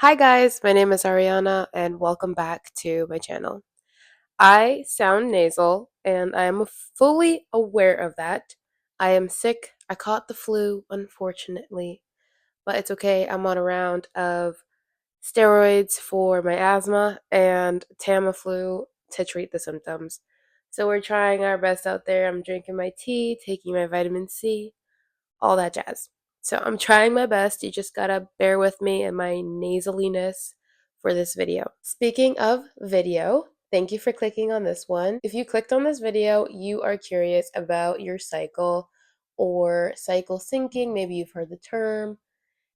Hi guys, my name is Ariana and welcome back to my channel. I sound nasal and I am fully aware of that. I am sick. I caught the flu, unfortunately, but it's okay. I'm on a round of steroids for my asthma and Tamiflu to treat the symptoms. So we're trying our best out there. I'm drinking my tea, taking my vitamin C, all that jazz. So I'm trying my best. You just gotta bear with me and my nasaliness for this video. Speaking of video, thank you for clicking on this one. If you clicked on this video, you are curious about your cycle or cycle syncing. Maybe you've heard the term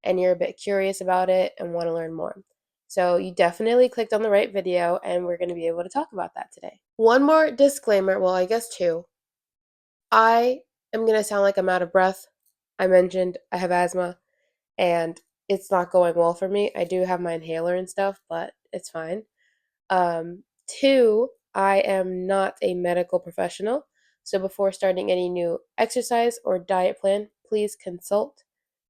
and you're a bit curious about it and want to learn more. So you definitely clicked on the right video and we're going to be able to talk about that today. One more disclaimer, well, I guess two. I am going to sound like I'm out of breath. I mentioned I have asthma and it's not going well for me. I do have my inhaler and stuff, but it's fine. Two, I am not a medical professional. So before starting any new exercise or diet plan, please consult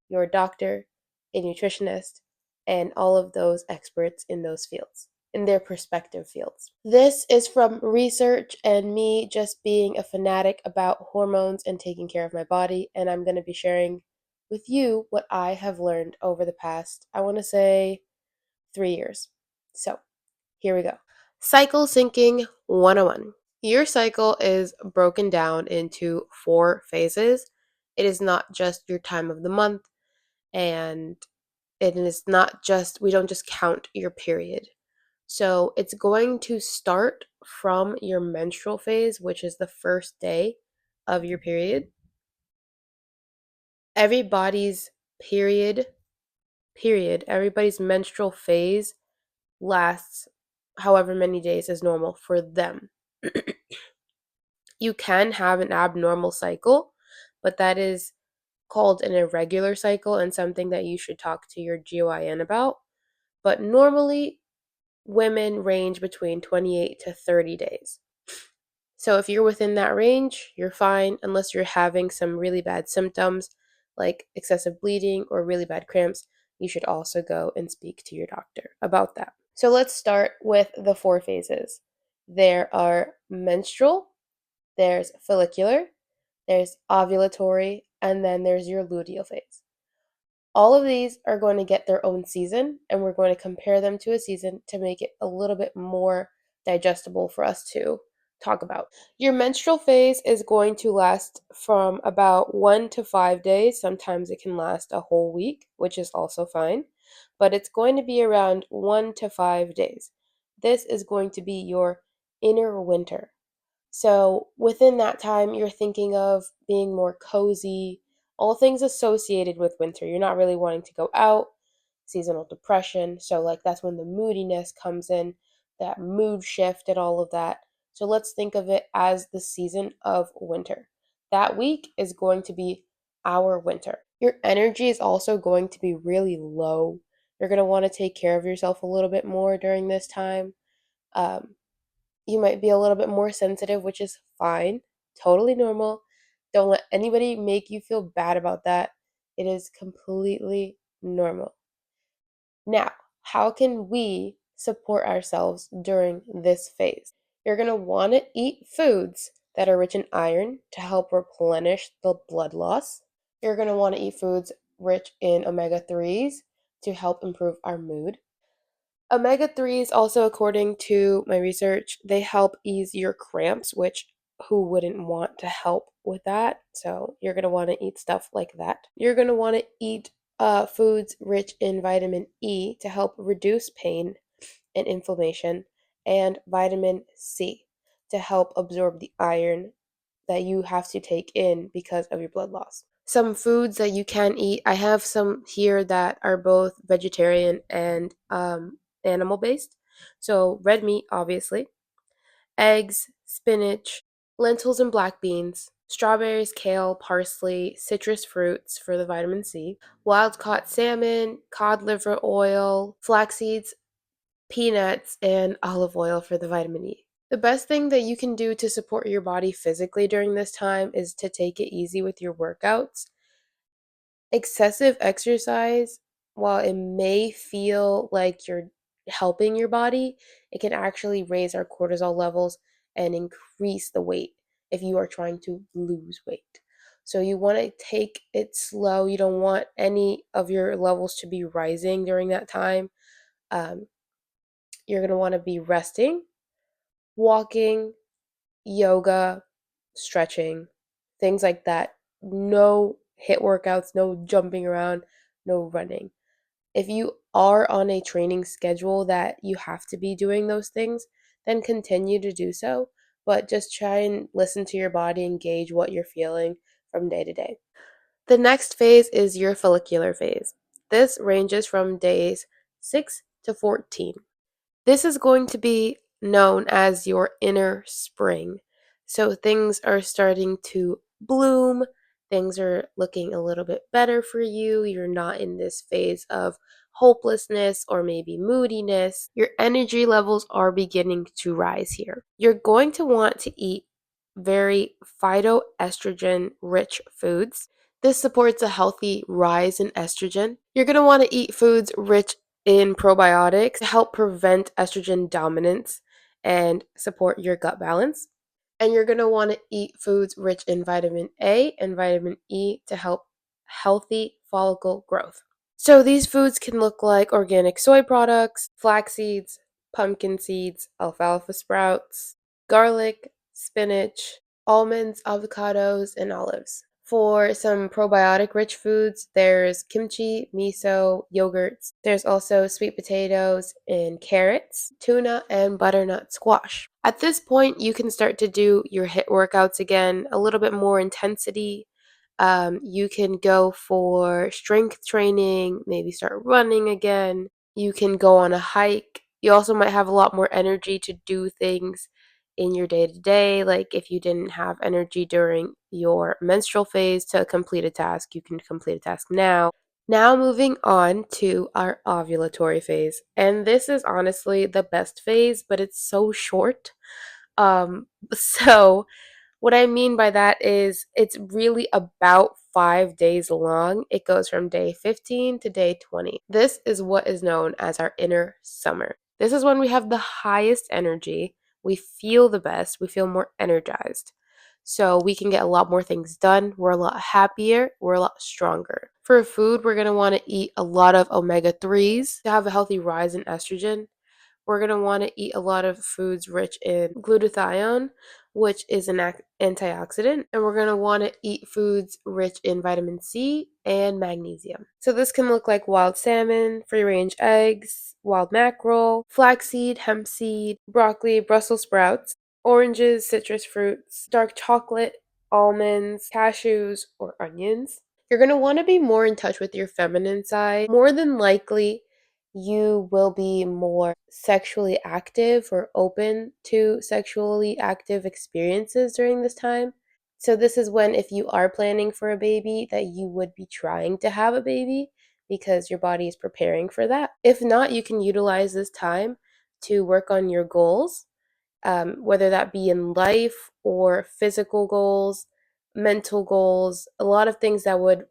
your doctor, a nutritionist, and all of those experts in those fields, in their respective fields. This is from research and me just being a fanatic about hormones and taking care of my body, and I'm going to be sharing with you what I have learned over the past, I want to say, 3 years. So, here we go. Cycle syncing 101. Your cycle is broken down into 4 phases. It is not just your time of the month, and it is not just, we don't just count your period. So it's going to start from your menstrual phase, which is the first day of your period. Everybody's everybody's menstrual phase lasts however many days is normal for them. You can have an abnormal cycle, but that is called an irregular cycle and something that you should talk to your GYN about. But normally, women range between 28 to 30 days. So if you're within that range, you're fine unless you're having some really bad symptoms like excessive bleeding or really bad cramps. You should also go and speak to your doctor about that. So let's start with the 4 phases. There are menstrual, there's follicular, there's ovulatory, and then there's your luteal phase. All of these are going to get their own season, and we're going to compare them to a season to make it a little bit more digestible for us to talk about. Your menstrual phase is going to last from about 1 to 5 days. Sometimes it can last a whole week, which is also fine, but it's going to be around 1 to 5 days. This is going to be your inner winter. So within that time, you're thinking of being more cozy, all things associated with winter. You're not really wanting to go out, seasonal depression. So, like, that's when the moodiness comes in, that mood shift, and all of that. So, let's think of it as the season of winter. That week is going to be our winter. Your energy is also going to be really low. You're going to want to take care of yourself a little bit more during this time. Um, you might be a little bit more sensitive, which is fine, totally normal. Don't let anybody make you feel bad about that. It is completely normal. Now, how can we support ourselves during this phase? You're going to want to eat foods that are rich in iron to help replenish the blood loss. You're going to want to eat foods rich in omega 3s to help improve our mood. Omega 3s also, according to my research, they help ease your cramps, which who wouldn't want to help with that? So you're going to want to eat stuff like that. You're going to want to eat foods rich in vitamin E to help reduce pain and inflammation, and vitamin C to help absorb the iron that you have to take in because of your blood loss. Some foods that you can eat, I have some here that are both vegetarian and animal based. So, red meat, obviously, eggs, spinach, lentils and black beans, strawberries, kale, parsley, citrus fruits for the vitamin C, wild caught salmon, cod liver oil, flax seeds, peanuts, and olive oil for the vitamin E. The best thing that you can do to support your body physically during this time is to take it easy with your workouts. Excessive exercise while it may feel like you're helping your body, it can actually raise our cortisol levels and increase the weight if you are trying to lose weight. So you want to take it slow. You don't want any of your levels to be rising during that time. Um, you're going to want to be resting, walking, yoga, stretching, things like that. No hit workouts, no jumping around, no running. If you are on a training schedule that you have to be doing those things, then continue to do so, but just try and listen to your body and gauge what you're feeling from day to day. The next phase is your follicular phase. This ranges from days 6 to 14. This is going to be known as your inner spring. So things are starting to bloom, things are looking a little bit better for you. You're not in this phase of hopelessness or maybe moodiness. Your energy levels are beginning to rise here. You're going to want to eat very phytoestrogen rich foods. This supports a healthy rise in estrogen. You're going to want to eat foods rich in probiotics to help prevent estrogen dominance and support your gut balance. And you're going to want to eat foods rich in vitamin A and vitamin E to help healthy follicle growth. So these foods can look like organic soy products, flax seeds, pumpkin seeds, alfalfa sprouts, garlic, spinach, almonds, avocados, and olives. For some probiotic rich foods, there's kimchi, miso, yogurts. There's also sweet potatoes and carrots, tuna, and butternut squash. At this point, you can start to do your HIIT workouts again, a little bit more intensity. You can go for strength training, maybe start running again. You can go on a hike. You also might have a lot more energy to do things in your day to day. Like if you didn't have energy during your menstrual phase to complete a task, you can complete a task now. Now, moving on to our ovulatory phase. And this is honestly the best phase, but it's so short. So what I mean by that is it's really about 5 days long. It goes from day 15 to day 20. This is what is known as our inner summer. This is when we have the highest energy, we feel the best, we feel more energized. So we can get a lot more things done. We're a lot happier, we're a lot stronger. For food, we're going to want to eat a lot of omega 3s to have a healthy rise in estrogen. We're going to want to eat a lot of foods rich in glutathione, which is an antioxidant, and we're going to want to eat foods rich in vitamin C and magnesium. So this can look like wild salmon, free-range eggs, wild mackerel, flaxseed, hemp seed, broccoli, Brussels sprouts, oranges, citrus fruits, dark chocolate, almonds, cashews, or onions. You're going to want to be more in touch with your feminine side. More than likely, you will be more sexually active or open to sexually active experiences during this time. So this is when, if you are planning for a baby, that you would be trying to have a baby because your body is preparing for that. If not, you can utilize this time to work on your goals, whether that be in life or physical goals, mental goals, a lot of things that would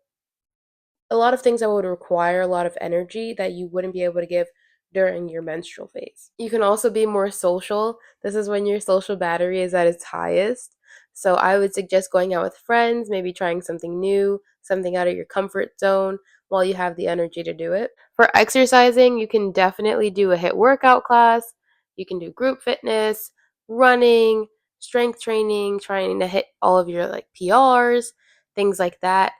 require a lot of energy that you wouldn't be able to give during your menstrual phase. You can also be more social. This is when your social battery is at its highest. So I would suggest going out with friends, maybe trying something new, something out of your comfort zone while you have the energy to do it. For exercising, you can definitely do a HIIT workout class. You can do group fitness, running, strength training, trying to hit all of your like PRs, things like that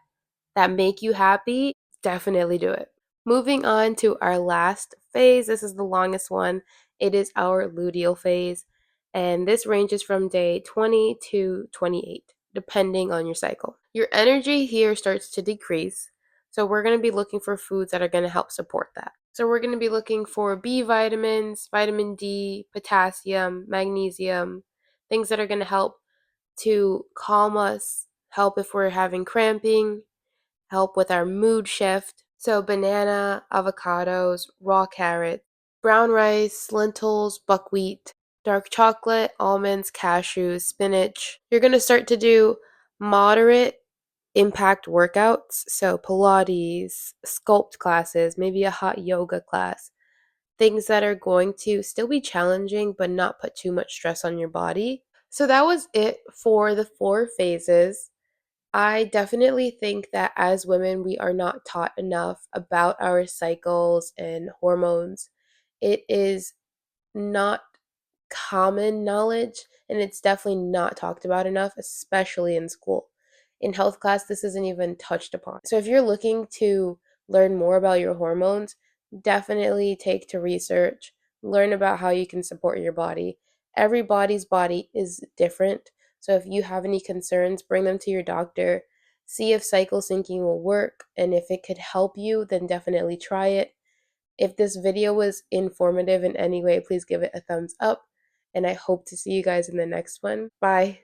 make you happy, definitely do it. Moving on to our last phase, this is the longest one. It is our luteal phase, and this ranges from day 20 to 28, depending on your cycle. Your energy here starts to decrease, so we're going to be looking for foods that are going to help support that. So we're going to be looking for B vitamins, vitamin D, potassium, magnesium, things that are going to help to calm us, help if we're having cramping, help with our mood shift. So banana, avocados, raw carrot, brown rice, lentils, buckwheat, dark chocolate, almonds, cashews, spinach. You're going to start to do moderate impact workouts, so Pilates, sculpt classes, maybe a hot yoga class, things that are going to still be challenging but not put too much stress on your body. So that was it for the 4 phases. I definitely think that as women, we are not taught enough about our cycles and hormones. It is not common knowledge, and it's definitely not talked about enough, especially in school. In health class, this isn't even touched upon. So if you're looking to learn more about your hormones, definitely take to research, learn about how you can support your body. Everybody's body is different. So if you have any concerns, bring them to your doctor. See if cycle syncing will work, and if it could help you, then definitely try it. If this video was informative in any way, please give it a thumbs up, and I hope to see you guys in the next one. Bye.